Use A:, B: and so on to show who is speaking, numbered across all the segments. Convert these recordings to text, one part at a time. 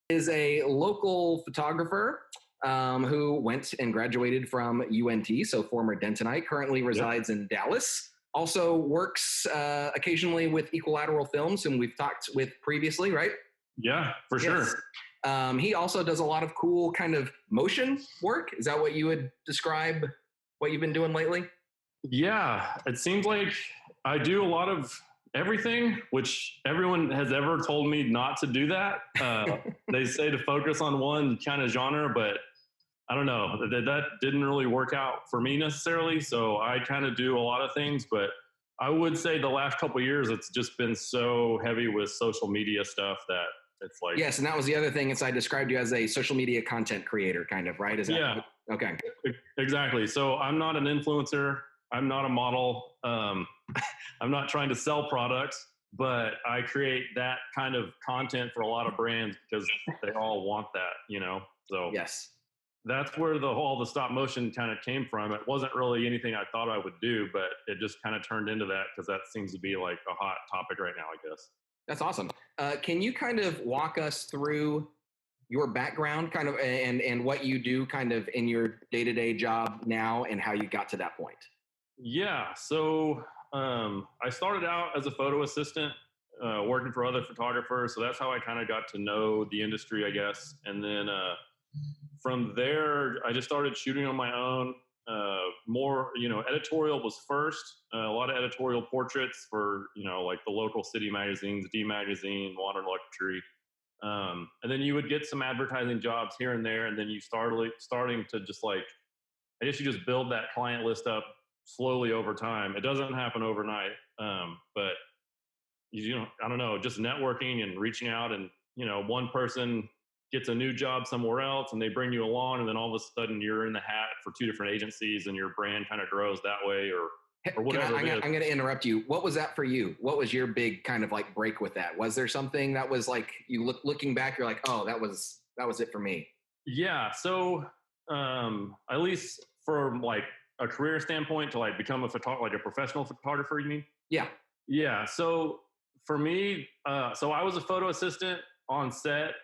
A: is a local photographer who went and graduated from UNT, so former Dentonite, currently
B: Yep.
A: resides in Dallas. Also works occasionally with Equilateral Films, whom we've talked with previously, right?
B: Yeah, for
A: Yes.
B: sure.
A: He also does a lot of cool kind of motion work. Is that what you would describe what you've been doing lately?
B: Yeah, it seems like I do a lot of everything, which everyone has ever told me not to do that. They say to focus on one kind of genre, but I don't know. That didn't really work out for me necessarily. So I kind of do a lot of things, but I would say the last couple of years, it's just been so heavy with social media stuff that it's like,
A: Yes, and that was the other thing. Is I described you as a social media content creator, kind of, right? Is that
B: yeah,
A: okay?
B: exactly. So I'm not an influencer. I'm not a model. I'm not trying to sell products, but I create that kind of content for a lot of brands because they all want that, you know? So
A: Yes.
B: that's where all the stop motion kind of came from. It wasn't really anything I thought I would do, but it just kind of turned into that because that seems to be like a hot topic right now, I guess.
A: That's awesome. Can you kind of walk us through your background, kind of, and what you do, kind of, in your day to day job now, and how you got to that point?
B: Yeah. So I started out as a photo assistant, working for other photographers. So that's how I kind of got to know the industry, I guess. And then from there, I just started shooting on my own. More, editorial was first. A lot of editorial portraits for, like the local city magazines, D Magazine, Water Luxury. And then you would get some advertising jobs here and there, and then you starting to just like, I guess you just build that client list up slowly over time. It doesn't happen overnight, but I don't know, just networking and reaching out, and one person gets a new job somewhere else, and they bring you along, and then all of a sudden you're in the hat for two different agencies, and your brand kind of grows that way, or whatever it is.
A: I'm going to interrupt you. What was that for you? What was your big kind of like break with that? Was there something that was like looking back, you're like, oh, that was it for me?
B: Yeah. So at least for like a career standpoint, to like become like a professional photographer, you mean?
A: Yeah.
B: Yeah. So for me, so I was a photo assistant on set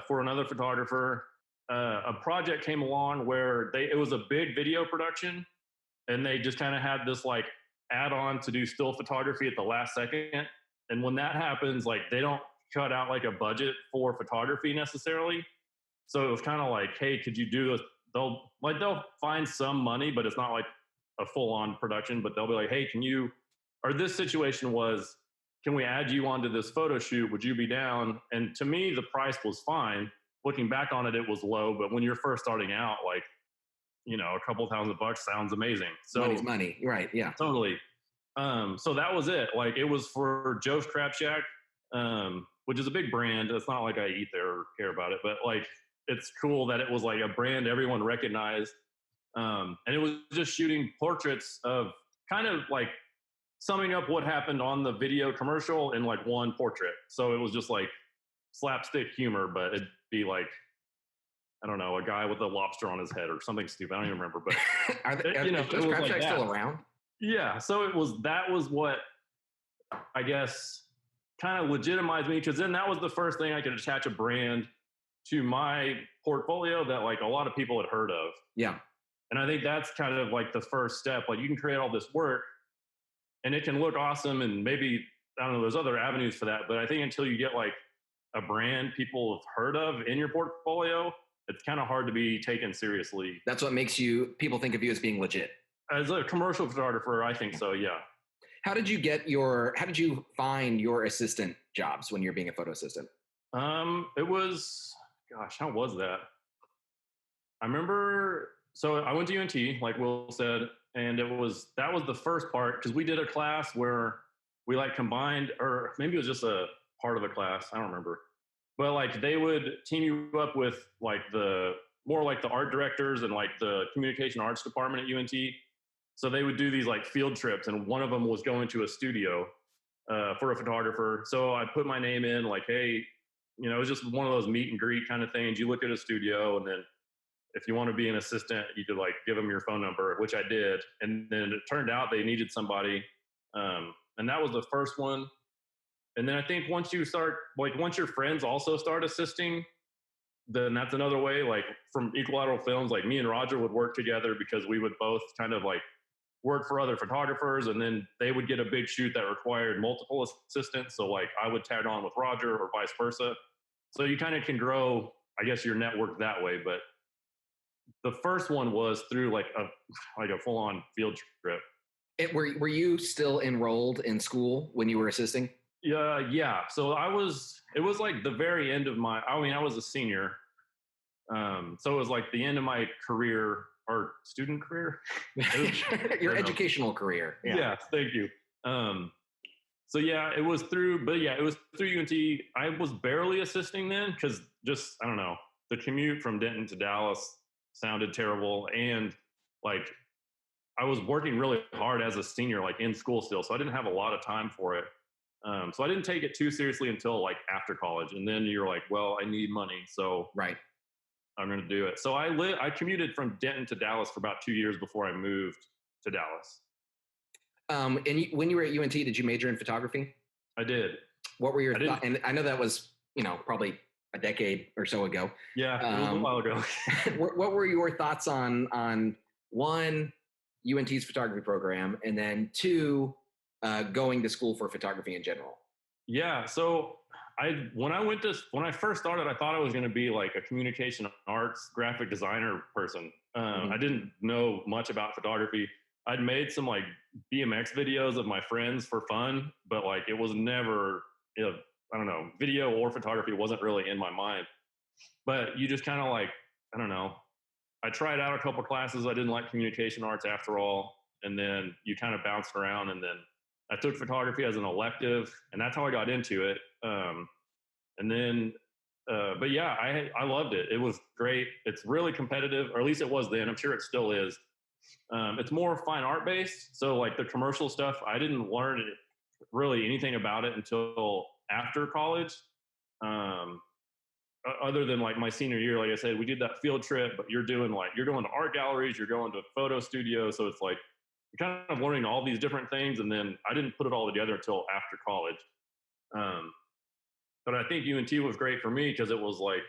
B: for another photographer. A project came along where it was a big video production, and they just kind of had this like add on to do still photography at the last second. And when that happens, like they don't cut out like a budget for photography necessarily. So it was kind of like, hey, could you do this? They'll find some money, but it's not like a full on production. But they'll be like, hey, or this situation was, can we add you onto this photo shoot? Would you be down? And to me, the price was fine. Looking back on it, it was low. But when you're first starting out, like, a couple $1,000 sounds amazing. So
A: Money's money, right? Yeah.
B: totally. So that was it. Like it was for Joe's Crab Shack, which is a big brand. It's not like I eat there or care about it, but like it's cool that it was like a brand everyone recognized. And it was just shooting portraits of kind of like summing up what happened on the video commercial in like one portrait. So it was just like slapstick humor, but it'd be like, I don't know, a guy with a lobster on his head or something stupid. I don't even remember, but
A: Is those
B: it was
A: crab
B: like
A: shacks
B: that.
A: still around?
B: Yeah. So that was what I guess kind of legitimized me, because then that was the first thing I could attach a brand to my portfolio that like a lot of people had heard of.
A: Yeah.
B: And I think that's kind of like the first step. Like you can create all this work and it can look awesome, and maybe, I don't know, there's other avenues for that. But I think until you get like a brand people have heard of in your portfolio, it's kind of hard to be taken seriously.
A: That's what makes people think of you as being legit.
B: As a commercial photographer, I think so, yeah.
A: How did you find your assistant jobs when you're being a photo assistant?
B: It was, gosh, how was that? I remember, so I went to UNT, like Will said, and that was the first part, because we did a class where we like combined, or maybe it was just a part of a class, I don't remember. But like they would team you up with like more like the art directors and like the communication arts department at UNT. So they would do these like field trips, and one of them was going to a studio for a photographer. So I put my name in, like, hey, it was just one of those meet and greet kind of things. You look at a studio, and then if you want to be an assistant, you could like give them your phone number, which I did. And then it turned out they needed somebody. And that was the first one. And then I think once your friends also start assisting, then that's another way. Like from Equilateral Films, like me and Roger would work together because we would both kind of like work for other photographers, and then they would get a big shoot that required multiple assistants. So like I would tag on with Roger or vice versa. So you kind of can grow, I guess, your network that way. But the first one was through like a full on field trip.
A: Were you still enrolled in school when you were assisting?
B: Yeah. So it was like the very end of I mean, I was a senior. So it was like the end of my career or student career.
A: Your educational career.
B: Yeah. Thank you. So yeah, it was through UNT. I was barely assisting then because just, I don't know, the commute from Denton to Dallas sounded terrible. And like, I was working really hard as a senior, like in school still. So I didn't have a lot of time for it. So I didn't take it too seriously until like after college. And then you're like, well, I need money. So
A: right,
B: I'm going to do it. So I commuted from Denton to Dallas for about 2 years before I moved to Dallas.
A: And when you were at UNT, did you major in photography?
B: I did.
A: What were your thoughts? And I know that was, probably a decade or so ago.
B: Yeah, it was a while ago.
A: What were your thoughts on one, UNT's photography program, and then two, going to school for photography in general?
B: Yeah, so when I first started, I thought I was going to be like a communication arts graphic designer person. I didn't know much about photography. I'd made some like BMX videos of my friends for fun, but like it was never, I don't know, video or photography wasn't really in my mind. But you just kind of like, I don't know, I tried out a couple classes. I didn't like communication arts after all. And then you kind of bounced around, and then I took photography as an elective, and that's how I got into it. And then, but yeah, I loved it. It was great. It's really competitive, or at least it was then. I'm sure it still is. It's more fine art based. So like the commercial stuff, I didn't learn really anything about it until after college. Other than like my senior year, like I said, we did that field trip, but you're going to art galleries, you're going to photo studios. So it's like, you're kind of learning all these different things. And then I didn't put it all together until after college. But I think UNT was great for me because it was like,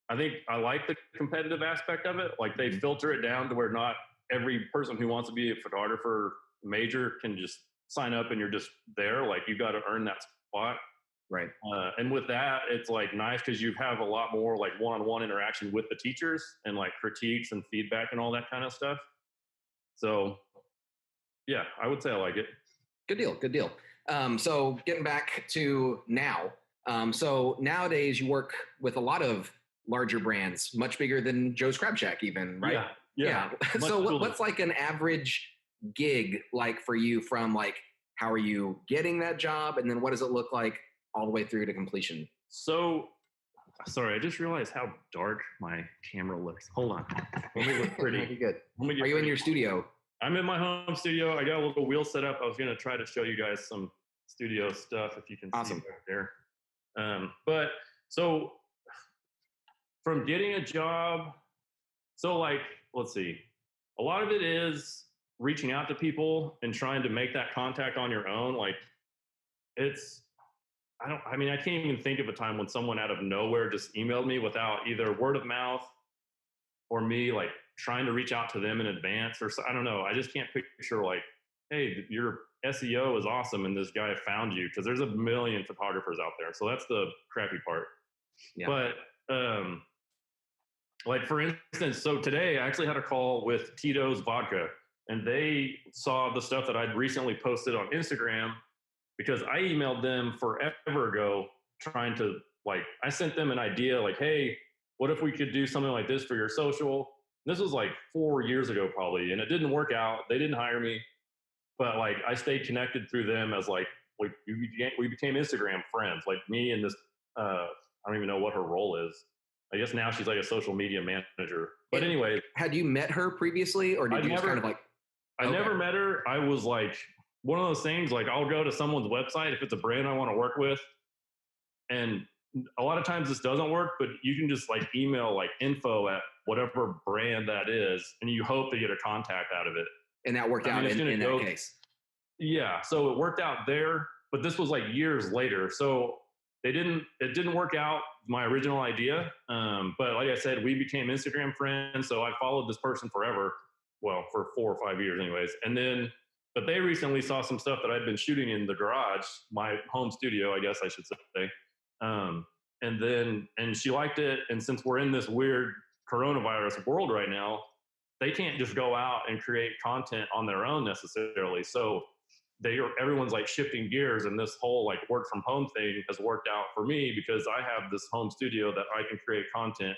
B: I think I like the competitive aspect of it. Like they filter it down to where not every person who wants to be a photographer major can just sign up and you're just there. Like you got to earn that spot.
A: Right.
B: And with that, it's like nice because you have a lot more like one-on-one interaction with the teachers and like critiques and feedback and all that kind of stuff. So yeah, I would say I like it.
A: Good deal. So getting back to now. So nowadays you work with a lot of larger brands, much bigger than Joe's Crab Shack even, right?
B: Yeah.
A: So what's like an average gig like for you from like, how are you getting that job? And then what does it look like all the way through to completion?
B: So, sorry, I just realized how dark my camera looks. Hold on. Let me look pretty.
A: Good. Are you in your studio?
B: I'm in my home studio. I got a little wheel set up. I was going to try to show you guys some studio stuff if you can see it right there. But so from getting a job, so like, let's see, a lot of it is reaching out to people and trying to make that contact on your own. Like I can't even think of a time when someone out of nowhere just emailed me without either word of mouth or me like trying to reach out to them in advance, or I don't know. I just can't picture like, hey, your SEO is awesome and this guy found you, because there's a million photographers out there. So that's the crappy part. Yeah. But like for instance, so today I actually had a call with Tito's Vodka, and they saw the stuff that I'd recently posted on Instagram, because I emailed them forever ago trying to like, I sent them an idea like, hey, what if we could do something like this for your social? This was like 4 years ago probably, and it didn't work out. They didn't hire me, but like I stayed connected through them as like we became Instagram friends, like me and this, I don't even know what her role is. I guess now she's like a social media manager. But anyway.
A: Had you met her previously, or did you just kind of like?
B: I never met her. I was like, one of those things, like I'll go to someone's website if it's a brand I want to work with. And a lot of times this doesn't work, but you can just like email like info at whatever brand that is, and you hope to get a contact out of it.
A: And that worked out in that case.
B: Yeah. So it worked out there, but this was like years later. So it didn't work out my original idea. But like I said, we became Instagram friends. So I followed this person forever. Well, for 4 or 5 years anyways. But they recently saw some stuff that I'd been shooting in the garage, my home studio, I guess I should say. And she liked it. And since we're in this weird coronavirus world right now, they can't just go out and create content on their own necessarily. So everyone's like shifting gears, and this whole like work from home thing has worked out for me because I have this home studio that I can create content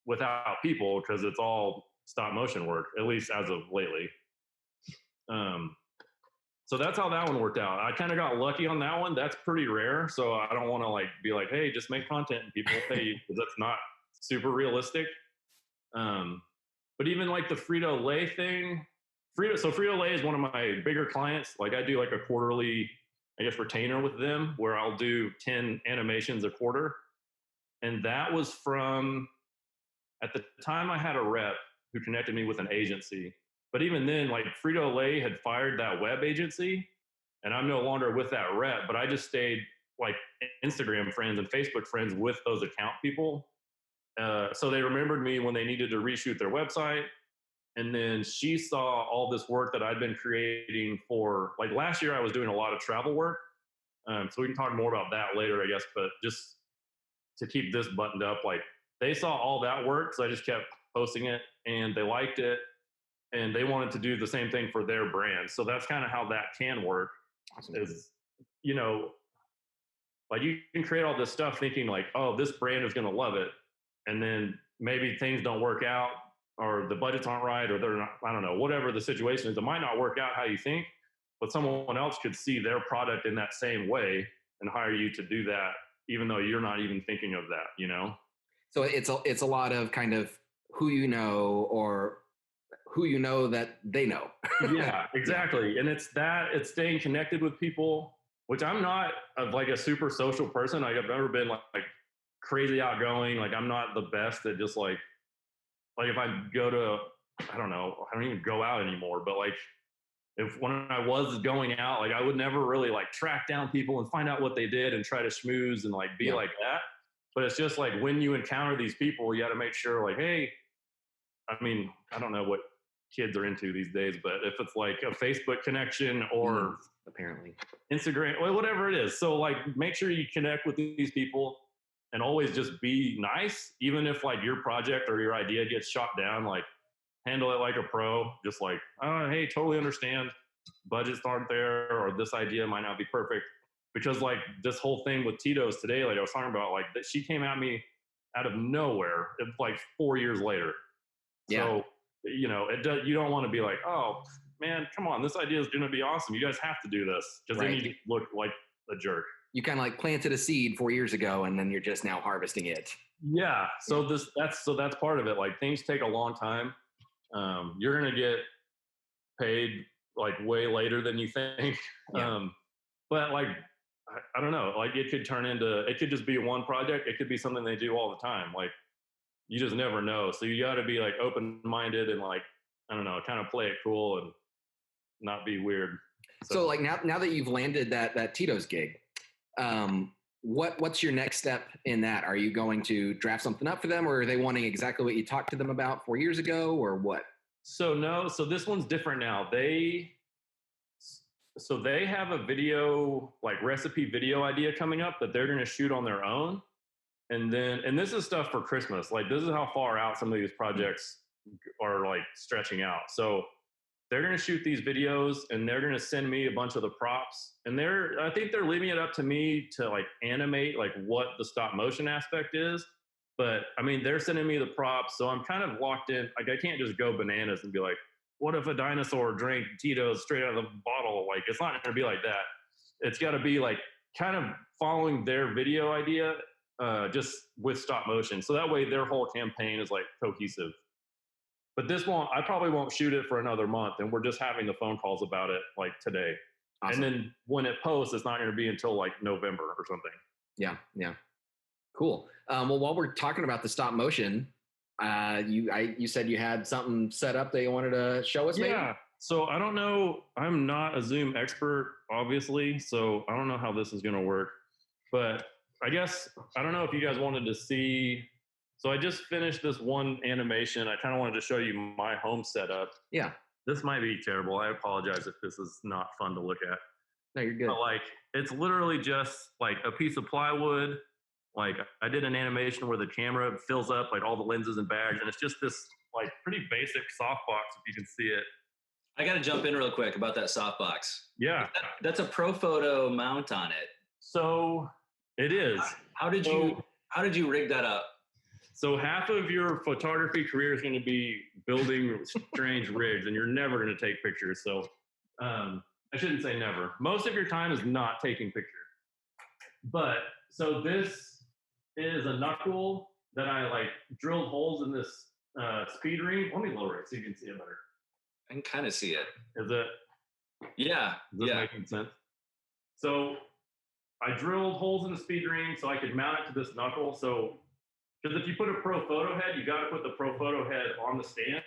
B: without people because it's all stop motion work, at least as of lately. So that's how that one worked out. I kind of got lucky on that one. That's pretty rare. So I don't want to like be like, hey, just make content and people will pay you, because that's not super realistic. But even like the Frito-Lay thing, Frito-Lay is one of my bigger clients. Like I do like a quarterly, I guess, retainer with them where I'll do 10 animations a quarter. And that was from, at the time I had a rep who connected me with an agency. But even then, like Frito-Lay had fired that web agency and I'm no longer with that rep, but I just stayed like Instagram friends and Facebook friends with those account people. So they remembered me when they needed to reshoot their website. And then she saw all this work that I'd been creating for, like last year I was doing a lot of travel work. So we can talk more about that later, I guess, but just to keep this buttoned up, like they saw all that work. So I just kept posting it and they liked it and they wanted to do the same thing for their brand. So that's kind of how that can work. Awesome. Is, you know, like you can create all this stuff thinking like, oh, this brand is going to love it. And then maybe things don't work out or the budgets aren't right, or they're not, I don't know, whatever the situation is, it might not work out how you think, but someone else could see their product in that same way and hire you to do that, even though you're not even thinking of that, you know?
A: So it's a lot of kind of who you know, or who you know that they know.
B: Yeah, exactly. And it's staying connected with people, which I'm not like a super social person. Like I've never been like crazy outgoing. Like I'm not the best at just like if I go to, I don't know, I don't even go out anymore, but like when I was going out, like I would never really like track down people and find out what they did and try to schmooze and like be like that. But it's just like when you encounter these people, you got to make sure like, hey, I mean, I don't know what kids are into these days, but if it's like a Facebook connection or
A: apparently
B: Instagram or whatever it is. So like make sure you connect with these people and always just be nice, even if like your project or your idea gets shot down, like handle it like a pro, just like, oh, hey, totally understand. Budgets aren't there, or this idea might not be perfect. Because like this whole thing with Tito's today, like I was talking about, like that she came at me out of nowhere, like 4 years later. Yeah. So, you know, you don't want to be like, oh man, come on, this idea is going to be awesome. You guys have to do this, because then you look like a jerk.
A: You kind of like planted a seed 4 years ago and then you're just now harvesting it.
B: Yeah. So that's part of it. Like things take a long time. You're going to get paid like way later than you think. Yeah. But like, I don't know, like it could just be one project. It could be something they do all the time. Like you just never know. So you got to be like open-minded and like, I don't know, kind of play it cool and not be weird.
A: So like now that you've landed that Tito's gig, what's your next step in that? Are you going to draft something up for them, or are they wanting exactly what you talked to them about 4 years ago, or what?
B: So this one's different now. They have a video, like recipe video idea coming up that they're going to shoot on their own. And this is stuff for Christmas. Like this is how far out some of these projects are like stretching out. So they're going to shoot these videos and they're going to send me a bunch of the props. And I think they're leaving it up to me to like animate like what the stop motion aspect is. But I mean, they're sending me the props. So I'm kind of locked in. Like I can't just go bananas and be like, what if a dinosaur drank Tito's straight out of the bottle? Like it's not going to be like that. It's got to be like kind of following their video idea, just with stop motion. So that way their whole campaign is like cohesive. But I probably won't shoot it for another month. And we're just having the phone calls about it like today. Awesome. And then when it posts, it's not going to be until like November or something.
A: Yeah. Yeah. Cool. Well, while we're talking about the stop motion, you said you had something set up that you wanted to show us.
B: Yeah.
A: Maybe?
B: So I don't know. I'm not a Zoom expert, obviously. So I don't know how this is going to work, but I guess, I don't know if you guys wanted to see. So I just finished this one animation. I kind of wanted to show you my home setup.
A: Yeah.
B: This might be terrible. I apologize if this is not fun to look at.
A: No, you're good.
B: But like, it's literally just like a piece of plywood. Like I did an animation where the camera fills up like all the lenses and bags, and it's just this like pretty basic softbox if you can see it.
C: I got to jump in real quick about that softbox.
B: Yeah.
C: That's a ProPhoto mount on it.
B: So it is.
C: How did you rig that up?
B: So half of your photography career is going to be building strange rigs, and you're never going to take pictures. So I shouldn't say never. Most of your time is not taking pictures. But so this is a knuckle that I like drilled holes in this speed ring. Let me lower it so you can see it better.
C: I can kind of see it.
B: Is it?
C: Yeah.
B: Is this making sense? So I drilled holes in the speed ring so I could mount it to this knuckle. So, because if you put a ProPhoto head, you got to put the ProPhoto head on the stand.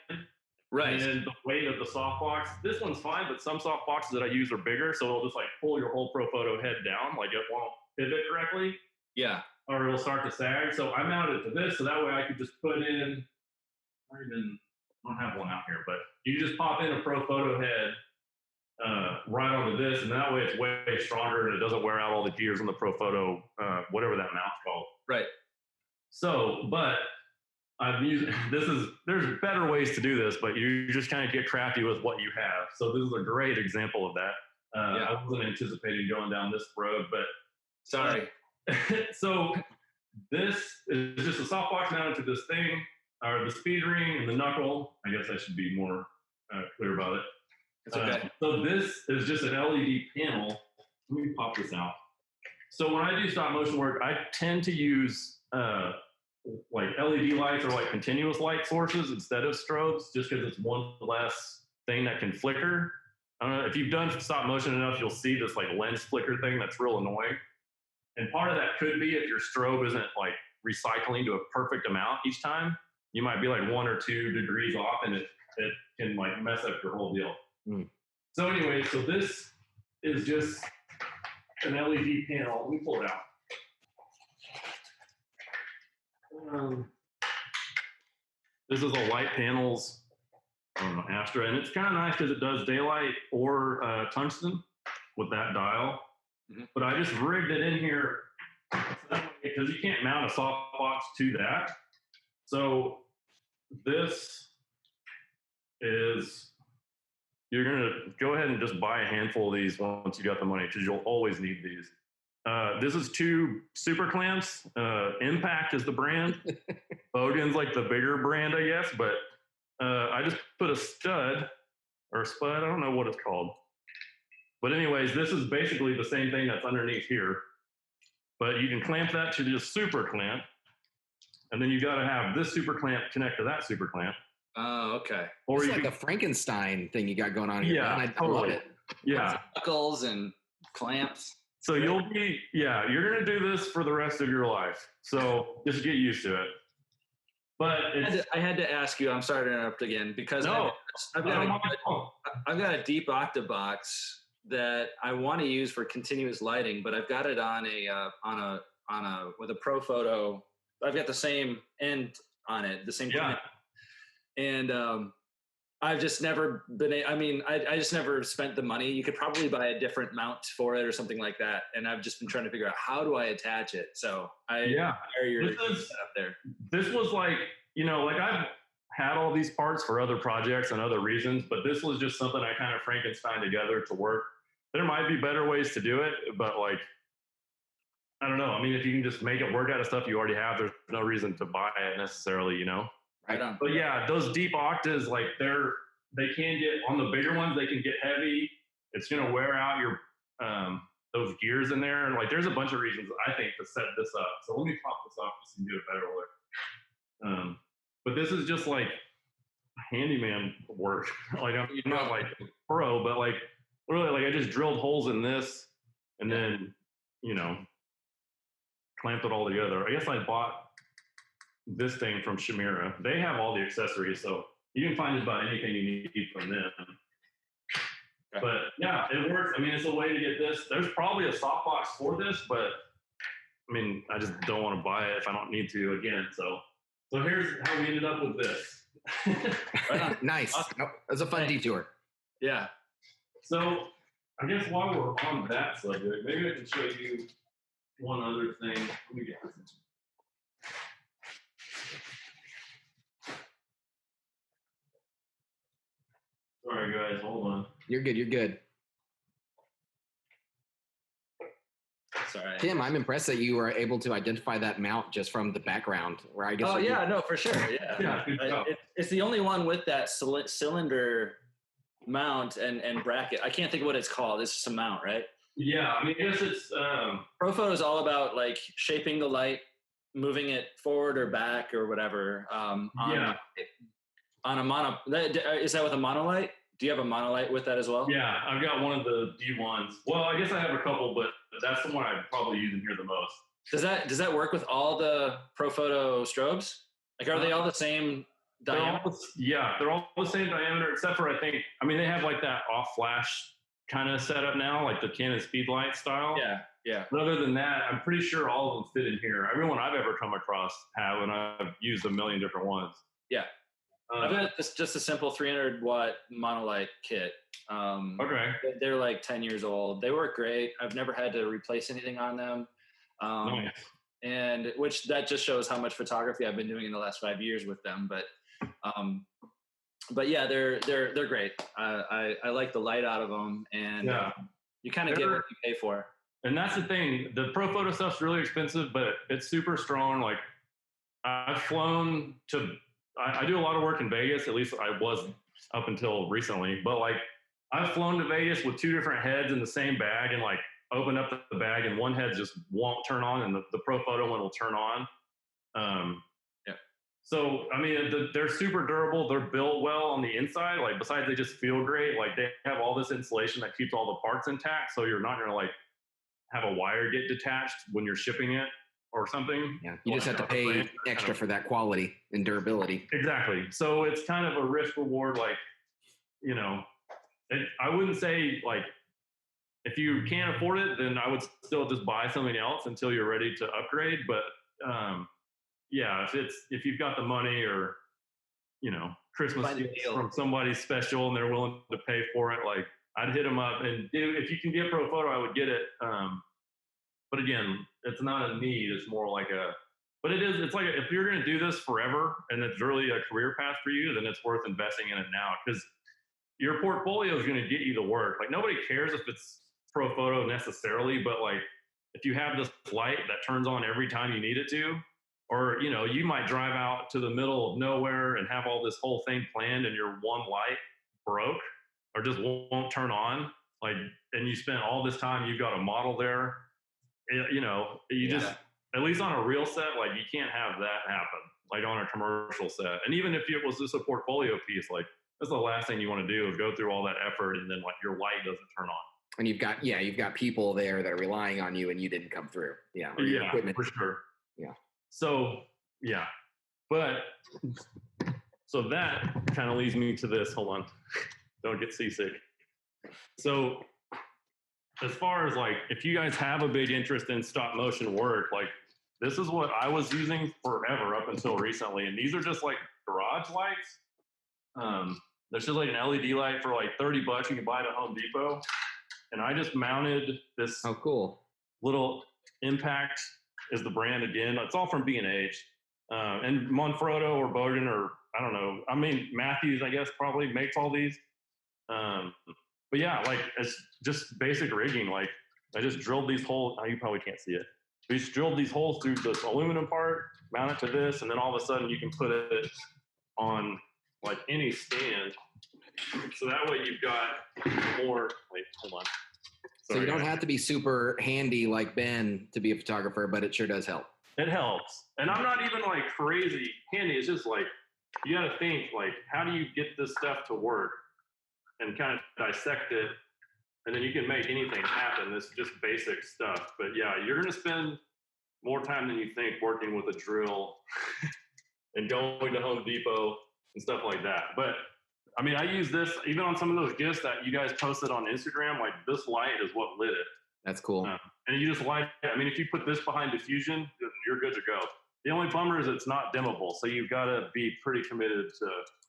C: Right.
B: And the weight of the softbox. This one's fine, but some softboxes that I use are bigger, so it'll just like pull your whole ProPhoto head down, like it won't pivot correctly.
C: Yeah.
B: Or it'll start to sag. So I mounted it to this, so that way I could just put in. I don't have one out here, but you just pop in a ProPhoto head right onto this, and that way it's way stronger and it doesn't wear out all the gears on the ProPhoto, whatever that mount's called.
C: Right.
B: So, but I'm using there's better ways to do this, but you just kind of get crafty with what you have. So this is a great example of that. I wasn't anticipating going down this road, but
C: sorry.
B: So this is just a softbox mounted to this thing, or the speed ring and the knuckle. I guess I should be more clear about it.
C: It's okay.
B: So this is just an LED panel. Let me pop this out. So when I do stop motion work, I tend to use like LED lights or like continuous light sources instead of strobes, just because it's one less thing that can flicker. I don't know if you've done stop motion enough, you'll see this like lens flicker thing that's real annoying. And part of that could be if your strobe isn't like recycling to a perfect amount each time, you might be like 1 or 2 degrees off, and it can like mess up your whole deal. So anyway, so this is just an LED panel. Let me pull it out. This is a light panels Astra, and it's kind of nice because it does daylight or tungsten with that dial. But I just rigged it in here because you can't mount a softbox to that. So this is, you're gonna go ahead and just buy a handful of these once you got the money, because you'll always need these. This is 2 super clamps. Impact is the brand. Bogan's like the bigger brand, I guess, but I just put a stud or a spud, I don't know what it's called. But anyways, this is basically the same thing that's underneath here. But you can clamp that to this super clamp, and then you got to have this super clamp connect to that super clamp.
C: Oh, okay.
A: Or it's like a Frankenstein thing you got going on here.
B: Yeah,
A: man. I
B: totally.
A: love it.
B: Yeah.
C: Knuckles and clamps.
B: So you're going to do this for the rest of your life. So just get used to it. But
C: I had to ask you, I'm sorry to interrupt again, because I've got a deep octabox that I want to use for continuous lighting, but I've got it on with a ProPhoto. I've got the same end on it, the same clamp. And I've just never been, I just never spent the money. You could probably buy a different mount for it or something like that. And I've just been trying to figure out, how do I attach it? So I admire your setup there.
B: This was like, like I've had all these parts for other projects and other reasons, but this was just something I kind of Frankenstein together to work. There might be better ways to do it, but like, I don't know. I mean, if you can just make it work out of stuff you already have, there's no reason to buy it necessarily,
C: Right on.
B: But yeah, those deep octas, like they can get, on the bigger ones, they can get heavy. It's going to wear out your, those gears in there. And like, there's a bunch of reasons I think to set this up. So let me pop this off just to do it better. But this is just like handyman work. Like I'm not like pro, but like really, like I just drilled holes in this and then, clamped it all together. I guess I bought this thing from Shimera. They have all the accessories, so you can find just about anything you need from them. Okay. But yeah, it works. I mean, it's a way to get this. There's probably a softbox for this, but I mean, I just don't want to buy it if I don't need to again. So here's how we ended up with this.
A: Nice.
C: Awesome.
A: That was a fun detour.
C: Yeah.
B: So I guess while we're on that subject, maybe I can show you one other thing. Let me get this. Sorry, guys. Hold on.
A: You're good. You're good.
C: Sorry.
A: Tim, I'm impressed that you were able to identify that mount just from the background. Where I guess.
C: Oh yeah, no, for sure. Yeah. It's the only one with that cylinder mount and bracket. I can't think of what it's called. It's just a mount, right?
B: Yeah, I mean, I guess it's
C: Profo is all about like shaping the light, moving it forward or back or whatever. On a mono. Is that with a monolight? Do you have a monolight with that as well?
B: Yeah, I've got one of the D1s. Well, I guess I have a couple, but that's the one I'm probably using here the most.
C: Does that work with all the Profoto strobes? Like, are they all the same diameter?
B: They're all the same diameter, except for I mean, they have like that off flash kind of setup now, like the Canon Speedlight style.
C: Yeah.
B: But other than that, I'm pretty sure all of them fit in here. Everyone I've ever come across have, and I've used a million different ones.
C: Yeah. I've got just a simple 300 watt monolight kit.
B: Okay.
C: They're like 10 years old. They work great. I've never had to replace anything on them.
B: Nice.
C: And which that just shows how much photography I've been doing in the last 5 years with them. But yeah, they're great. I like the light out of them, and you kind of get what you pay for.
B: And that's the thing. The Profoto stuff's really expensive, but it's super strong. Like, I've flown to. I do a lot of work in Vegas. At least I was up until recently. But like, I've flown to Vegas with 2 different heads in the same bag, and like open up the bag, and one head just won't turn on, and the Profoto one will turn on. So I mean, they're super durable. They're built well on the inside. Like, besides they just feel great. Like, they have all this insulation that keeps all the parts intact, so you're not gonna like have a wire get detached when you're shipping it or something.
A: Yeah, you just have to pay extra for that quality and durability.
B: Exactly. So it's kind of a risk reward. Like, I wouldn't say like, if you can't afford it, then I would still just buy something else until you're ready to upgrade. But if you've got the money, or Christmas from somebody special and they're willing to pay for it, like, I'd hit them up. And if you can get Profoto, I would get it. But again, it's not a need. It's more like it's like, if you're going to do this forever and it's really a career path for you, then it's worth investing in it now, because your portfolio is going to get you the work. Like, nobody cares if it's Profoto necessarily, but like, if you have this light that turns on every time you need it to, or, you might drive out to the middle of nowhere and have all this whole thing planned, and your one light broke or just won't turn on, like, and you spent all this time, you've got a model there, just, at least on a real set, like, you can't have that happen, like on a commercial set. And even if it was just a portfolio piece, like, that's the last thing you want to do, is go through all that effort and then like your light doesn't turn on.
A: And you've got people there that are relying on you, and you didn't come through. Yeah.
B: Yeah, for sure.
A: Yeah.
B: So, yeah. But, so that kind of leads me to this. Hold on. Don't get seasick. So, as far as like, if you guys have a big interest in stop motion work, like, this is what I was using forever up until recently. And these are just like garage lights. There's just like an LED light for like $30. You can buy it at Home Depot. And I just mounted this.
A: Oh, cool.
B: Little Impact is the brand again. It's all from B&H. And Manfrotto or Bogan, or I don't know. I mean, Matthews, I guess, probably makes all these. But yeah, like, it's just basic rigging. Like, I just drilled these holes. You probably can't see it. We just drilled these holes through this aluminum part, mount it to this, and then all of a sudden you can put it on like any stand. So that way you've got more, wait, hold on.
A: So you don't have to be super handy like Ben to be a photographer, but it sure does help.
B: It helps. And I'm not even like crazy handy. It's just like, you got to think, like, how do you get this stuff to work and kind of dissect it? And then you can make anything happen. This is just basic stuff. But yeah, you're going to spend more time than you think working with a drill and going to Home Depot and stuff like that. But I mean, I use this even on some of those gifts that you guys posted on Instagram. Like, this light is what lit it.
A: That's cool.
B: And you just light it. I mean, if you put this behind diffusion, you're good to go. The only bummer is it's not dimmable, so you've got to be pretty committed to.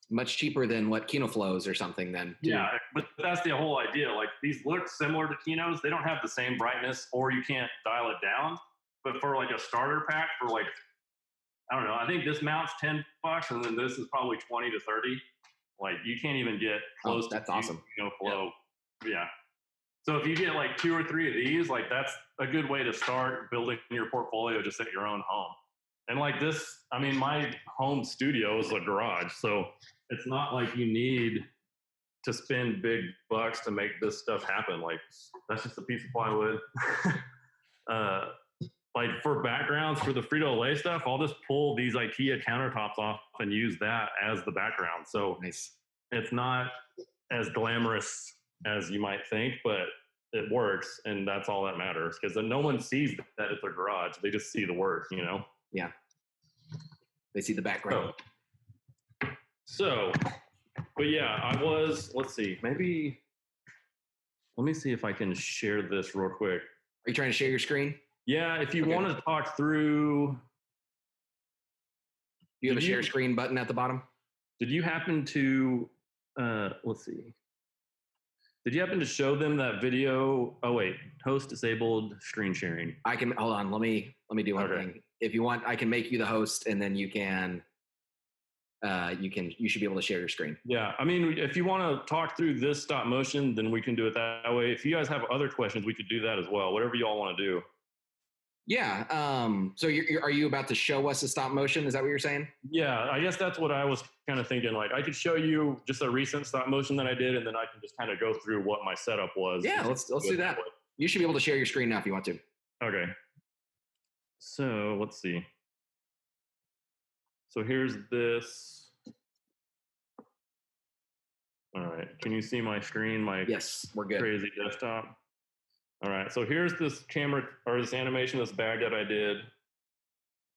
A: Much cheaper than what Kino flows or something then. Too.
B: Yeah, but that's the whole idea. Like these look similar to Kinos. They don't have the same brightness, or you can't dial it down. But for like a starter pack, for like, I don't know, I think this mount's $10, and then this is probably 20 to 30. Like you can't even get close.
A: That's awesome.
B: Kino flow. Yeah. So if you get like 2 or 3 of these, like that's a good way to start building your portfolio just at your own home. And like this, I mean, my home studio is a garage, so it's not like you need to spend big bucks to make this stuff happen. Like that's just a piece of plywood. Like for backgrounds for the Frito-Lay stuff, I'll just pull these IKEA countertops off and use that as the background. So
A: nice.
B: It's not as glamorous as you might think, but it works, and that's all that matters, because no one sees that it's a garage. They just see the work, you know?
A: Yeah. They see the background.
B: So but yeah, I was, let's see, maybe, let me see if I can share this real quick.
A: Are you trying to share your screen?
B: Yeah, if you want to talk through.
A: You have a share screen button at the bottom?
B: Did you happen to, let's see. Did you happen to show them that video? Oh wait, host disabled screen sharing.
A: I can, hold on, let me do one thing. If you want, I can make you the host, and then you should be able to share your screen.
B: Yeah, I mean, if you want to talk through this stop motion, then we can do it that way. If you guys have other questions, we could do that as well. Whatever you all want to do.
A: Yeah. So are you about to show us a stop motion? Is that what you're saying?
B: Yeah, I guess that's what I was kind of thinking. Like, I could show you just a recent stop motion that I did, and then I can just kind of go through what my setup was.
A: Yeah, let's do that. You should be able to share your screen now if you want to.
B: Okay. So let's see. So here's this. All right. Can you see my screen?
A: Yes, we're good.
B: Crazy desktop. All right. So here's this camera or this animation, this bag that I did.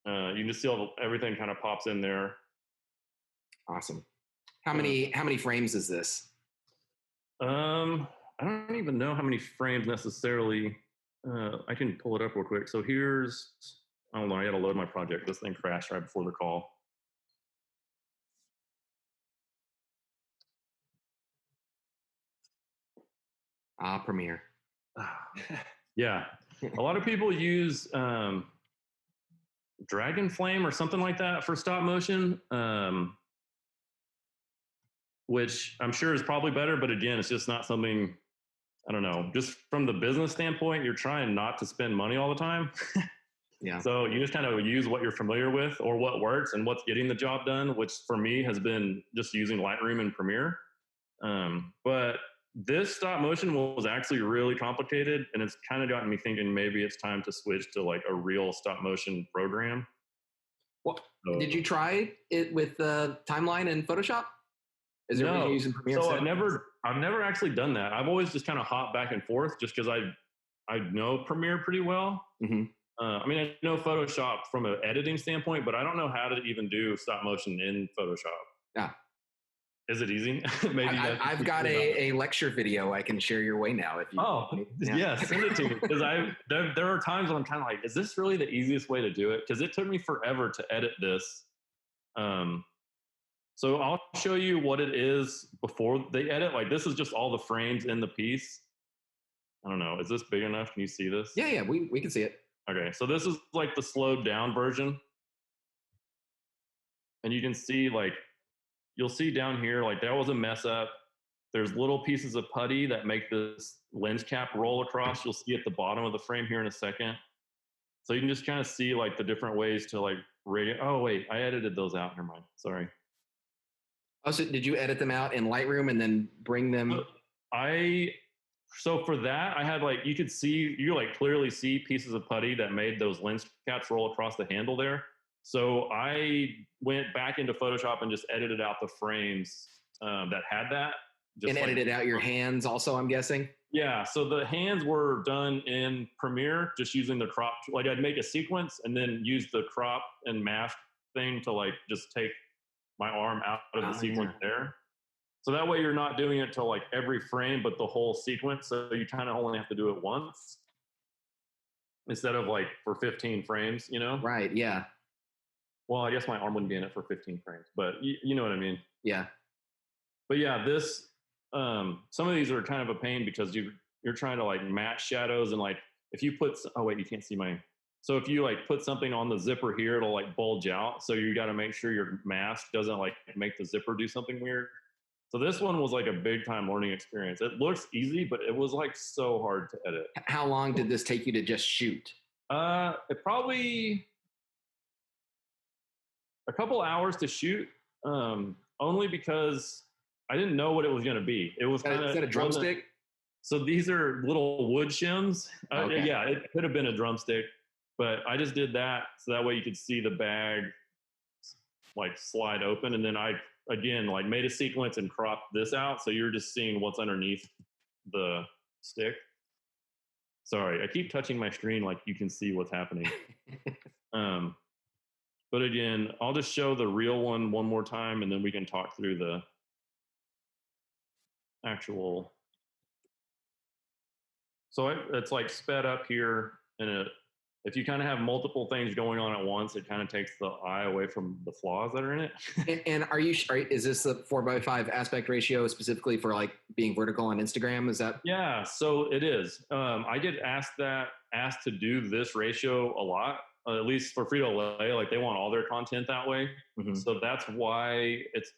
B: You can just see everything kind of pops in there.
A: Awesome. How many frames is this?
B: I don't even know how many frames necessarily. I can pull it up real quick. So here's, hold on, I got to load my project. This thing crashed right before the call.
A: Premiere.
B: Yeah. A lot of people use Dragon Flame or something like that for stop motion, which I'm sure is probably better. But again, it's just not something, I don't know, just from the business standpoint, you're trying not to spend money all the time.
A: Yeah.
B: So you just kind of use what you're familiar with or what works and what's getting the job done, which for me has been just using Lightroom and Premiere. But this stop motion was actually really complicated, and it's kind of gotten me thinking maybe it's time to switch to like a real stop motion program.
A: Well, did you try it with Timeline and Photoshop? Is there
B: no.
A: using Premiere?
B: So I've never actually done that. I've always just kind of hopped back and forth just because I know Premiere pretty well.
A: Mm-hmm.
B: I mean, I know Photoshop from an editing standpoint, but I don't know how to even do stop motion in Photoshop.
A: Yeah.
B: Is it easy? Maybe
A: I've got a lecture video I can share your way now. If you,
B: yeah, send it to me, because there are times when I'm kind of like, is this really the easiest way to do it? Because it took me forever to edit this. So I'll show you what it is before they edit. Like this is just all the frames in the piece. I don't know. Is this big enough? Can you see this?
A: Yeah, we can see it.
B: Okay, so this is like the slowed down version. And you can see like, you'll see down here, like that was a mess up. There's little pieces of putty that make this lens cap roll across. You'll see at the bottom of the frame here in a second. So you can just kind of see like the different ways to like oh wait, I edited those out. Never mind, sorry.
A: Oh, so did you edit them out in Lightroom and then bring them?
B: So for that, I had like, you like clearly see pieces of putty that made those lens caps roll across the handle there. So I went back into Photoshop and just edited out the frames that had that.
A: And edited out your hands also, I'm guessing?
B: Yeah, so the hands were done in Premiere, just using the crop. Like I'd make a sequence and then use the crop and mask thing to like just take my arm out of the sequence there. So that way you're not doing it to like every frame, but the whole sequence. So you kind of only have to do it once. instead of like for 15 frames, you know?
A: Right. Yeah.
B: Well, I guess my arm wouldn't be in it for 15 frames, but you know what I mean?
A: Yeah.
B: But yeah, this, some of these are kind of a pain because you're trying to like match shadows, and like if you put, oh wait, you can't see my, so if you like put something on the zipper here, it'll like bulge out. So you got to make sure your mask doesn't like make the zipper do something weird. So this one was like a big time learning experience. It looks easy, but it was like so hard to edit.
A: How long did this take you to just shoot?
B: It probably a couple hours to shoot, only because I didn't know what it was going to be. It was kind of,
A: is that a drumstick?
B: So these are little wood shims.
A: Okay.
B: Yeah, it could have been a drumstick, but I just did that so that way you could see the bag like slide open, and then I again like made a sequence and cropped this out, so you're just seeing what's underneath the stick. Sorry, I keep touching my screen like you can see what's happening. But again, I'll just show the real one more time, and then we can talk through the actual. So it's like sped up here, and if you kind of have multiple things going on at once, it kind of takes the eye away from the flaws that are in it.
A: And is this the 4:5 aspect ratio specifically for like being vertical on Instagram? Is that?
B: Yeah, so it is. I get asked to do this ratio a lot, at least for Frito-Lay. Like they want all their content that way. Mm-hmm. So that's why it's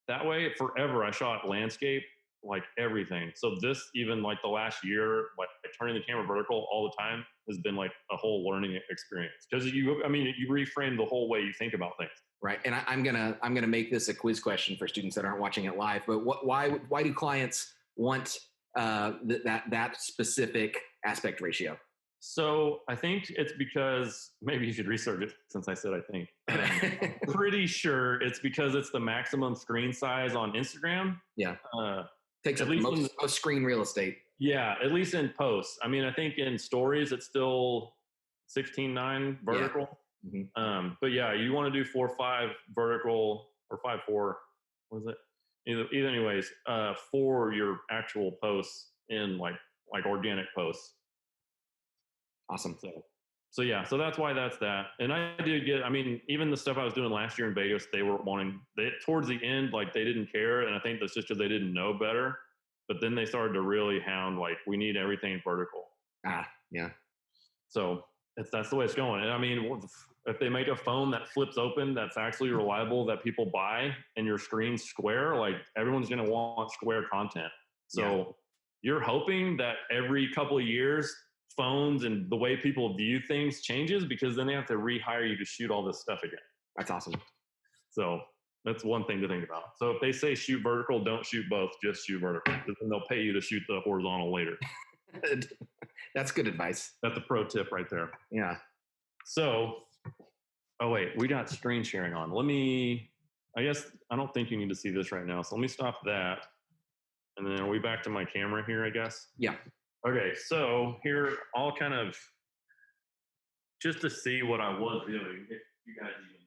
B: that way. Forever, I shot landscape, like everything. So this, even like the last year, like turning the camera vertical all the time has been like a whole learning experience, because you reframe the whole way you think about things.
A: Right. And I'm gonna make this a quiz question for students that aren't watching it live. But why do clients want that specific aspect ratio?
B: So I think it's because, maybe you should research it since I said I think. I'm pretty sure it's because it's the maximum screen size on Instagram.
A: Yeah. Takes up most screen real estate.
B: Yeah, at least in posts. I mean, I think in stories it's still 16:9 vertical. Yeah. Mm-hmm. But yeah, you want to do 4:5 vertical or 5:4. What is it? Either anyways, for your actual posts in like organic posts.
A: Awesome.
B: So yeah, so that's why that's that. And I did get, I mean, even the stuff I was doing last year in Vegas, they were towards the end, like they didn't care. And I think that's just because they didn't know better. But then they started to really hound, like, we need everything vertical.
A: Yeah.
B: So that's the way it's going. And I mean, if they make a phone that flips open, that's actually reliable, that people buy, and your screen's square, like everyone's going to want square content. So you're hoping that every couple of years, phones and the way people view things changes, because then they have to rehire you to shoot all this stuff again.
A: That's awesome.
B: So that's one thing to think about. So if they say shoot vertical, don't shoot both, just shoot vertical, because then they'll pay you to shoot the horizontal later.
A: That's good advice.
B: That's a pro tip right there.
A: Yeah.
B: So, oh wait, we got screen sharing on. I guess I don't think you need to see this right now. So let me stop that. And then are we back to my camera here, I guess?
A: Yeah.
B: Okay, so here, I'll kind of, just to see what I was doing, if you guys even,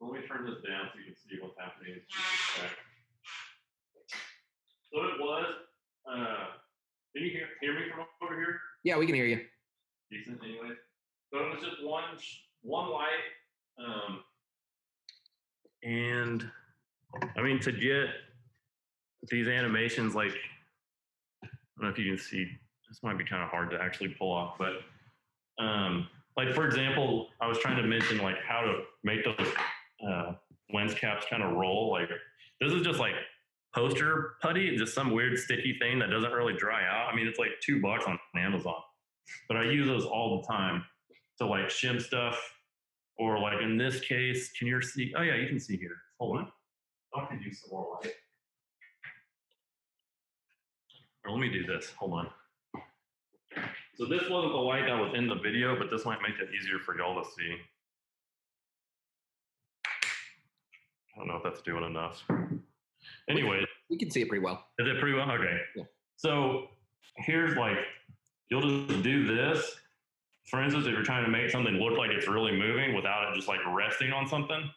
B: let me turn this down so you can see what's happening. So it was, can you hear me from over here?
A: Yeah, we can hear you.
B: Decent anyway. So it was just one light, and I mean, to get these animations, like, I don't know if you can see, this might be kind of hard to actually pull off, but like for example, I was trying to mention like how to make those lens caps kind of roll. Like this is just like poster putty, just some weird sticky thing that doesn't really dry out. I mean, it's like $2 on Amazon, but I use those all the time to like shim stuff, or like in this case, can you see? Oh yeah, you can see here. Hold on, I can do some more light. Or let me do this. Hold on. So this wasn't the light that was in the video, but this might make it easier for y'all to see. I don't know if that's doing enough. Anyway.
A: We can see it pretty well.
B: Is it pretty well? Okay.
A: Yeah.
B: So here's like, you'll just do this. For instance, if you're trying to make something look like it's really moving without it just like resting on something,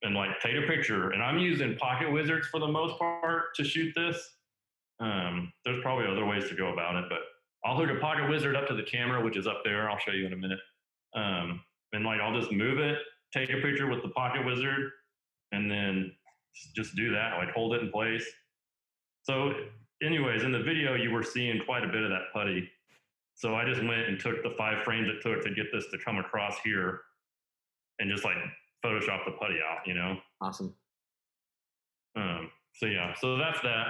B: and like take a picture. And I'm using Pocket Wizards for the most part to shoot this. There's probably other ways to go about it, but I'll hook a pocket wizard up to the camera, which is up there. I'll show you in a minute. And like, I'll just move it, take a picture with the pocket wizard, and then just do that, like hold it in place. So anyways, in the video, you were seeing quite a bit of that putty. So I just went and took the 5 frames it took to get this to come across here and just like Photoshop the putty out, you know?
A: Awesome.
B: So yeah, so that's that.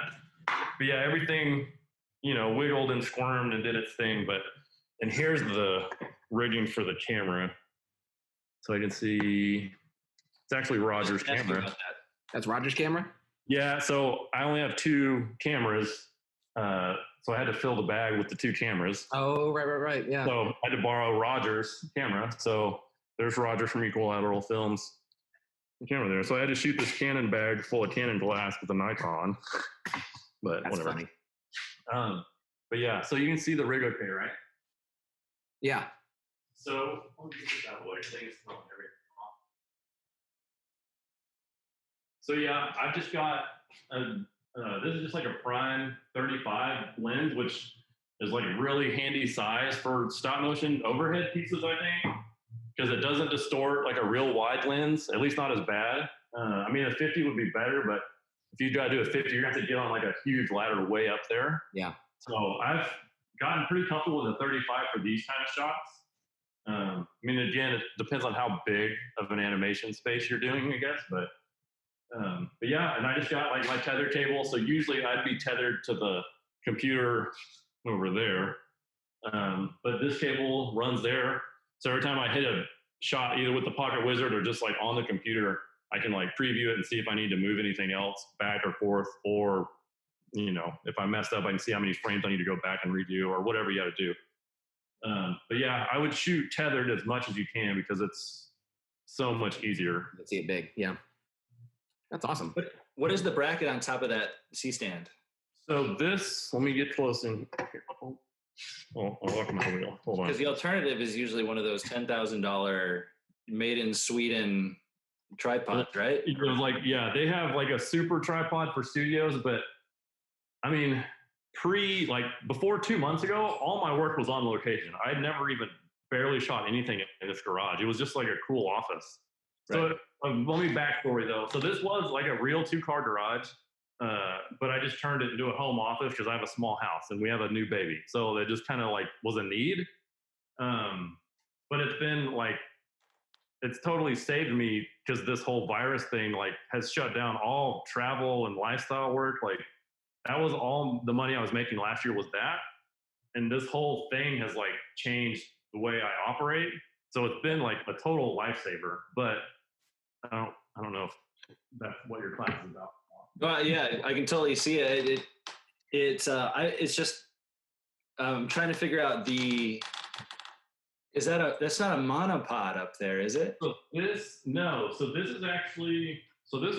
B: But yeah, everything, you know, wiggled and squirmed and did its thing. And here's the rigging for the camera. So I can see, it's actually Roger's camera.
A: That's Roger's camera?
B: Yeah, so I only have 2 cameras. So I had to fill the bag with the 2 cameras.
A: Oh, right, yeah.
B: So I had to borrow Roger's camera. So there's Roger from Equilateral Films. The camera there. So I had to shoot this Canon bag full of Canon glass with a Nikon. But
A: that's
B: whatever.
A: Funny.
B: But yeah, so you can see the rig okay, right?
A: Yeah.
B: So let me get that way. Things throwing everything off. So yeah, I've just got this is just like a prime 35 lens, which is like really handy size for stop motion overhead pieces, I think, because it doesn't distort like a real wide lens, at least not as bad. I mean, a 50 would be better, but if you try to do a 50, you're gonna have to get on like a huge ladder way up there.
A: Yeah.
B: So I've gotten pretty comfortable with a 35 for these kind of shots. I mean, again, it depends on how big of an animation space you're doing, I guess, but yeah, and I just got like my tether cable. So usually I'd be tethered to the computer over there. But this cable runs there. So every time I hit a shot, either with the pocket wizard or just like on the computer, I can like preview it and see if I need to move anything else back or forth, or, you know, if I messed up, I can see how many frames I need to go back and redo or whatever you got to do. But yeah, I would shoot tethered as much as you can because it's so much easier.
A: Let's see it big. Yeah. That's awesome.
C: What is the bracket on top of that C-stand?
B: So this, let me get close in here. I'll walk my wheel. Hold on.
C: Because the alternative is usually one of those $10,000 made in Sweden tripods, right?
B: It was like, yeah, they have like a super tripod for studios, but I mean, before 2 months ago, all my work was on location. I'd never even barely shot anything in this garage. It was just like a cool office. Right. So let me backstory though. So this was like a real 2-car garage, but I just turned it into a home office because I have a small house and we have a new baby. So it just kind of like was a need. But it's been like, it's totally saved me because this whole virus thing like has shut down all travel and lifestyle work. Like that was all the money I was making last year was that. And this whole thing has like changed the way I operate. So it's been like a total lifesaver, but I don't know if that's what your class is about.
C: Well, yeah, I can totally see it. It's just trying to figure out that's not a monopod up there, is it?
B: So this is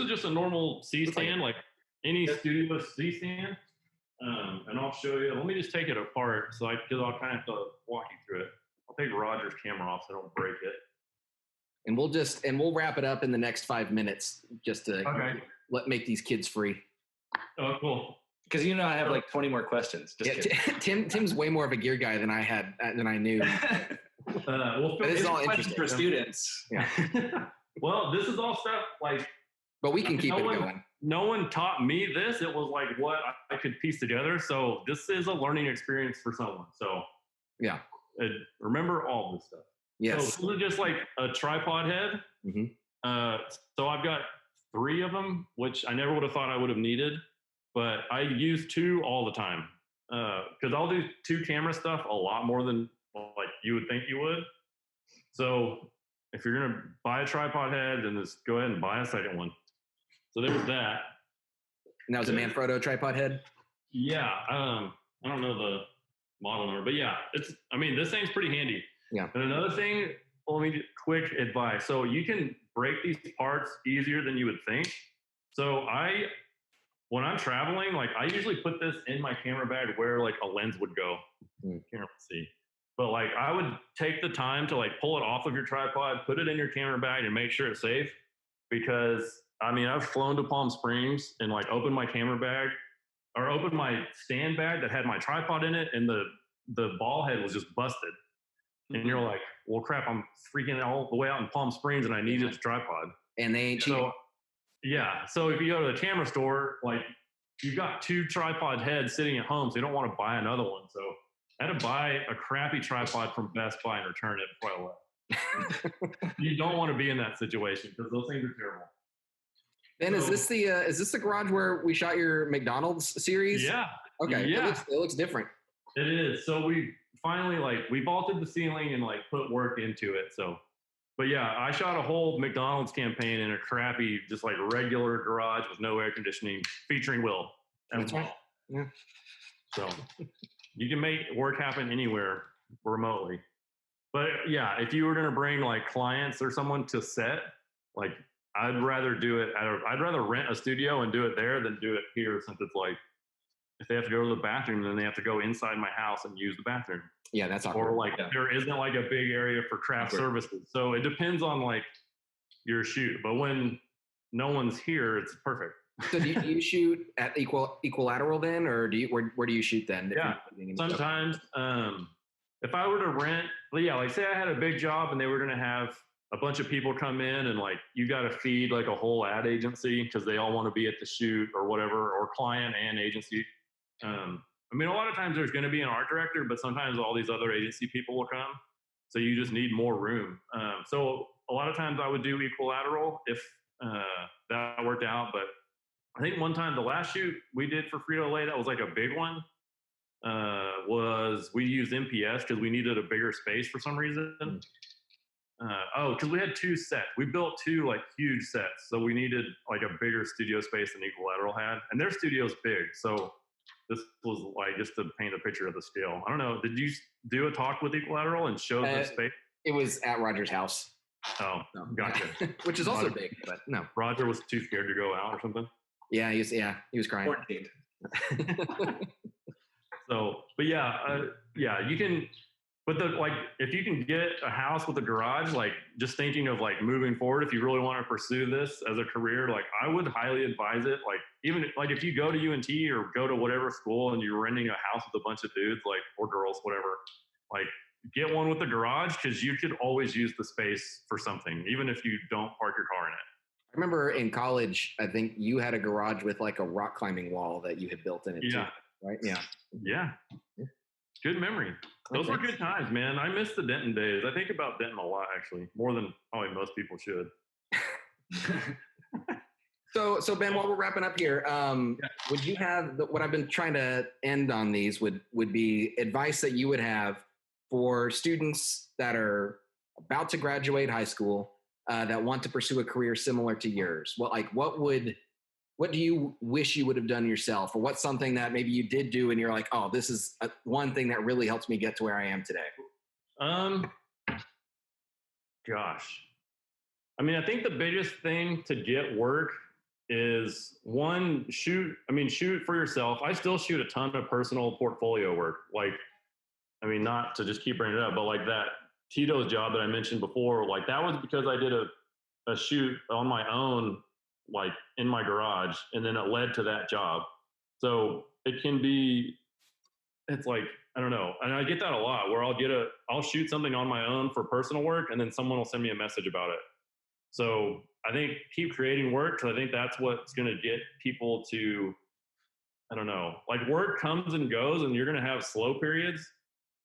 B: just a normal C-stand, like any studio C-stand. And I'll show you. Let me just take it apart because I'll kind of have to walk you through it. I'll take Roger's camera off so I don't break it.
A: And we'll wrap it up in the next 5 minutes just to make these kids free.
B: Oh, cool.
C: Because I have like 20 more questions. Just
A: Tim's way more of a gear guy than I knew.
B: Well,
A: it's all interesting
C: for students.
A: Yeah.
B: Well, this is all stuff like.
A: But we can keep it going.
B: No one taught me this. It was like what I could piece together. So this is a learning experience for someone. So
A: yeah,
B: remember all this stuff.
A: Yes.
B: So this is just like a tripod head.
A: Mm-hmm.
B: So I've got 3 of them, which I never would have thought I would have needed, but I use 2 all the time because I'll do 2 camera stuff a lot more than like you would think you would. So if you're gonna buy a tripod head, then just go ahead and buy a second one. So there was that.
A: And that was a Manfrotto tripod head?
B: Yeah. I don't know the model number, but yeah, this thing's pretty handy.
A: Yeah.
B: And another thing, let me get quick advice. So you can break these parts easier than you would think. So when I'm traveling, like I usually put this in my camera bag where like a lens would go. Can't really see. But like I would take the time to like pull it off of your tripod, put it in your camera bag and make sure it's safe. Because I've flown to Palm Springs and like opened my camera bag or opened my stand bag that had my tripod in it, and the ball head was just busted. And you're like, well, crap, I'm freaking all the way out in Palm Springs and I need this tripod.
A: And they ain't cheap.
B: So, yeah. So if you go to the camera store, like you've got 2 tripod heads sitting at home, so you don't want to buy another one. So I had to buy a crappy tripod from Best Buy and return it before I left. You don't want to be in that situation because those things are terrible.
A: Ben, is this the garage where we shot your McDonald's series?
B: Yeah.
A: Okay.
B: Yeah.
A: It looks different.
B: It is. So we finally we vaulted the ceiling and put work into it. So, but yeah, I shot a whole McDonald's campaign in a crappy, just regular garage with no air conditioning, featuring Will.
A: That's right. Yeah.
B: So you can make work happen anywhere remotely. But yeah, if you were going to bring clients or someone to set, I'd rather do it I'd rather rent a studio and do it there than do it here, since it's if they have to go to the bathroom, then they have to go inside my house and use the bathroom.
A: Yeah, that's awkward.
B: Or there isn't a big area for craft services. So it depends on your shoot. But when no one's here, it's perfect.
A: So do you shoot at equilateral then, or where do you shoot then?
B: Yeah, sometimes. If I were to rent, say I had a big job and they were going to have a bunch of people come in and you got to feed a whole ad agency because they all want to be at the shoot or whatever, or client and agency. I mean, a lot of times there's going to be an art director, but sometimes all these other agency people will come. So you just need more room. So a lot of times I would do equilateral if that worked out. But I think one time, the last shoot we did for Frito-Lay, that was a big one, was we used MPS because we needed a bigger space for some reason. Because we had 2 sets. We built 2 huge sets. So we needed a bigger studio space than Equilateral had. And their studio's big. So this was just to paint a picture of the scale. I don't know. Did you do a talk with Equilateral and show the space?
A: It was at Roger's house.
B: Oh, no. Gotcha.
A: Which is also big, but no.
B: Roger was too scared to go out or something?
A: Yeah, he was crying.
C: 14.
B: So, but you can, but if you can get a house with a garage, just thinking of moving forward, if you really want to pursue this as a career, I would highly advise it. Even if you go to UNT or go to whatever school and you're renting a house with a bunch of dudes, or girls, whatever, get one with a garage, because you could always use the space for something, even if you don't park your car in it.
A: I remember in college, I think you had a garage with a rock climbing wall that you had built in it too, right? Yeah.
B: Yeah. Good memory. Those were good times, man. I miss the Denton days. I think about Denton a lot, actually, more than probably most people should.
A: So Ben, while we're wrapping up here, would you have what I've been trying to end on these would be advice that you would have for students that are about to graduate high school, that want to pursue a career similar to yours? What do you wish you would have done yourself, or what's something that maybe you did do and you're like, oh, this is one thing that really helps me get to where I am today?
B: Gosh. I mean, I think the biggest thing to get work is shoot for yourself. I still shoot a ton of personal portfolio work. Not to just keep bringing it up, but that Tito's job that I mentioned before, that was because I did a shoot on my own, in my garage, and then it led to that job. So it can be, it's I don't know. And I get that a lot, where I'll shoot something on my own for personal work, and then someone will send me a message about it. So I think keep creating work, because I think that's what's going to get people to, I don't know, work comes and goes, and you're going to have slow periods.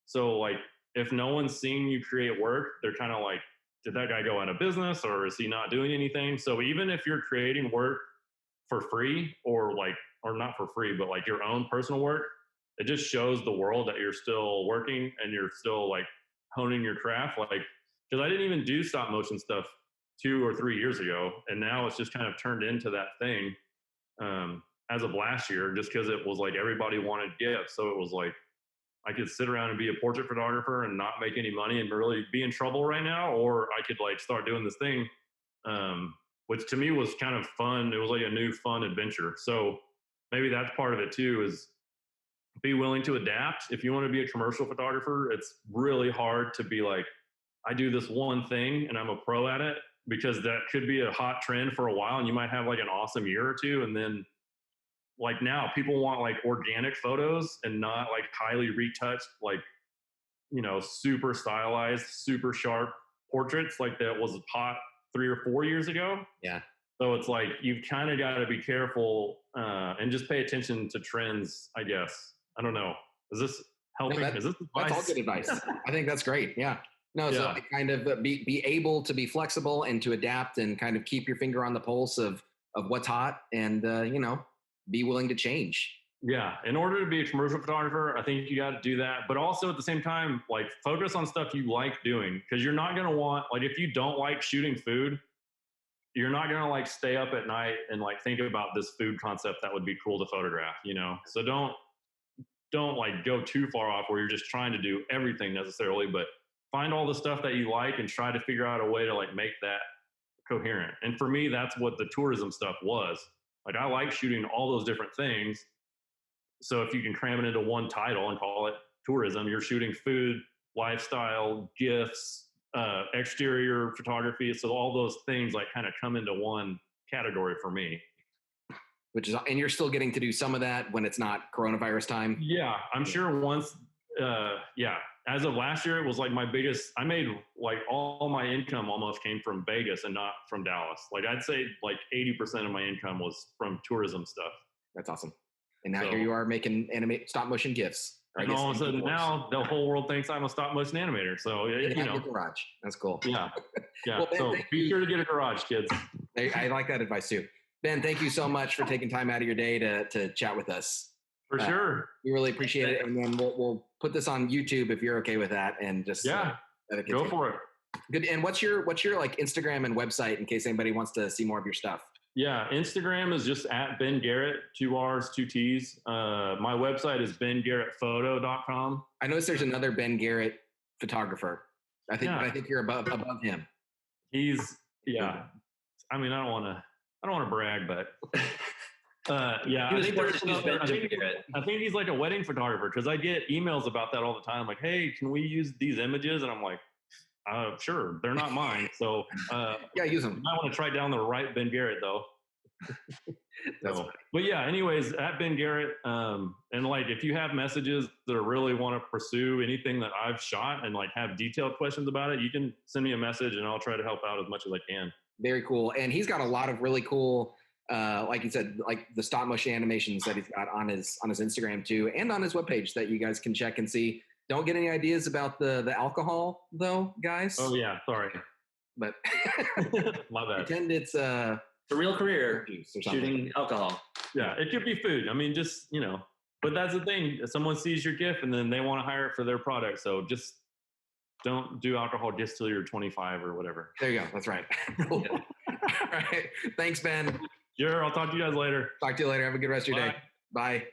B: So if no one's seeing you create work, they're kind of did that guy go out of business, or is he not doing anything? So even if you're creating work for free, or not for free, but your own personal work, it just shows the world that you're still working and you're still honing your craft. Because I didn't even do stop motion stuff 2 or 3 years ago, and now it's just kind of turned into that thing as of last year, just because it was everybody wanted gifts. So it was I could sit around and be a portrait photographer and not make any money and really be in trouble right now, or I could start doing this thing, which to me was kind of fun. It was a new fun adventure. So maybe that's part of it too, is be willing to adapt. If you want to be a commercial photographer, it's really hard to be I do this one thing and I'm a pro at it, because that could be a hot trend for a while and you might have an awesome year or two, and then now people want organic photos and not highly retouched super stylized, super sharp portraits like that was hot 3 or 4 years ago.
A: Yeah.
B: So it's like you've kind of got to be careful and just pay attention to trends, I guess. I don't know. Is this helping?
A: No, that's all good advice. I think that's great. Yeah. No, so like kind of be able to be flexible and to adapt and kind of keep your finger on the pulse of what's hot and, be willing to change.
B: Yeah. In order to be a commercial photographer, I think you got to do that. But also at the same time, like focus on stuff you like doing, because you're not going to want, like, if you don't like shooting food, you're not going to like stay up at night and like think about this food concept that would be cool to photograph, So don't like go too far off where you're just trying to do everything necessarily, but find all the stuff that you like and try to figure out a way to like make that coherent. And for me, that's what the tourism stuff was. Like, I like shooting all those different things. So if you can cram it into one title and call it tourism, you're shooting food, lifestyle, gifts, exterior photography. So all those things like kind of come into one category for me.
A: And you're still getting to do some of that when it's not coronavirus time.
B: Yeah, I'm sure once, as of last year, it was like my biggest, I made like all my income almost came from Vegas and not from Dallas. Like I'd say like 80% of my income was from tourism stuff.
A: That's awesome. And now here you are making stop motion GIFs.
B: And all of a sudden now the whole world thinks I'm a stop motion animator. So,
A: garage. That's cool.
B: Yeah. Yeah.
A: Well, Ben,
B: so be sure to get a garage, kids.
A: I like that advice too. Ben, thank you so much for taking time out of your day to chat with us.
B: For sure.
A: We really appreciate it. And then we'll put this on YouTube if you're okay with that. And just
B: go for it.
A: Good. And what's your like Instagram and website in case anybody wants to see more of your stuff?
B: Yeah, Instagram is just at Ben Garrett, 2 R's, 2 T's. My website is bengarrettphoto.com.
A: I noticed there's another Ben Garrett photographer. I think you're above him.
B: He's I mean, I don't want to brag, but I think he's like a wedding photographer, because I get emails about that all the time. Like, hey, can we use these images? And I'm like, sure, they're not mine. So
A: use them.
B: You might want to try down the right Ben Garrett though. But yeah, anyways, at Ben Garrett, and like if you have messages that really want to pursue anything that I've shot and like have detailed questions about it, you can send me a message and I'll try to help out as much as I can.
A: Very cool. And he's got a lot of really cool, like you said, like the stop motion animations that he's got on his Instagram too, and on his webpage that you guys can check and see. Don't get any ideas about the alcohol though, guys.
B: Oh yeah, sorry.
A: But
B: my bad.
A: Pretend it's a
C: real career shooting alcohol.
B: Yeah, it could be food. I mean, just but that's the thing. Someone sees your GIF and then they want to hire it for their product. So just don't do alcohol gifts till you're 25 or whatever.
A: There you go. That's right. All right. Thanks, Ben.
B: Sure. I'll talk to you guys later.
A: Talk to you later. Have a good rest of your day. Bye.